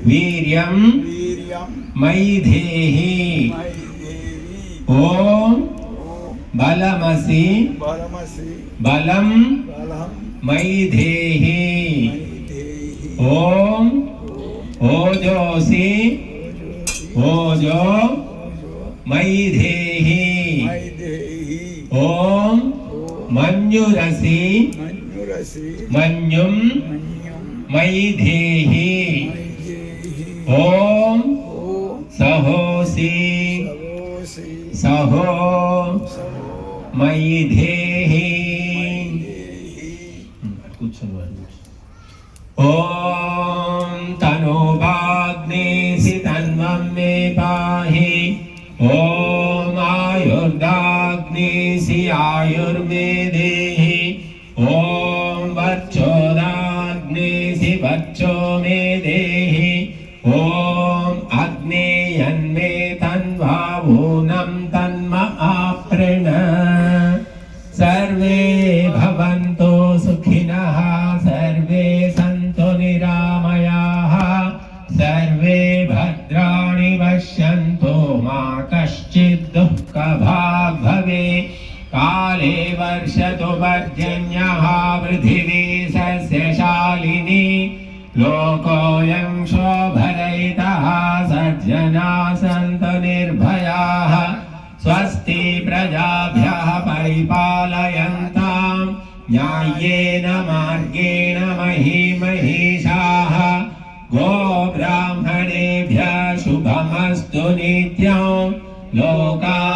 वीर्यं मयि धेहि ओम बलमसि बलं मयि धेहि ओम ओजोसि ओजो मयि धेहि ओम मन्युरसि मन्युं मयि धेहि ओम सहोसि सहो मयि धेहि ओम तनोभाग्नेसि तन्वं मे पाहि ओम आयुर्दाग्नेसि आयुर्मे देहि ओम वक्षोदाग्नेसि वक्षो मे देहि ओम अग्नेयन्मे तन्वावूनं तन्म आपृण सर्वे भवन्तु सुखिनः सर्वे सन्तु निरामयाः सर्वे भद्राणि पश्यन्तु मा कश्चित् दुःखभाग् भवेत् काले वर्षतु पर्जन्यः पृथिवी सस्यशालिनी लोकोऽयं शोभरहितः सज्जनाः सन्तु निर्भयाः स्वस्ति प्रजाभ्यः परिपालयन्तां न्याय्येन मार्गेण महीमहीषाः गोब्राह्मणेभ्यः शुभमस्तु नित्यं लोकाः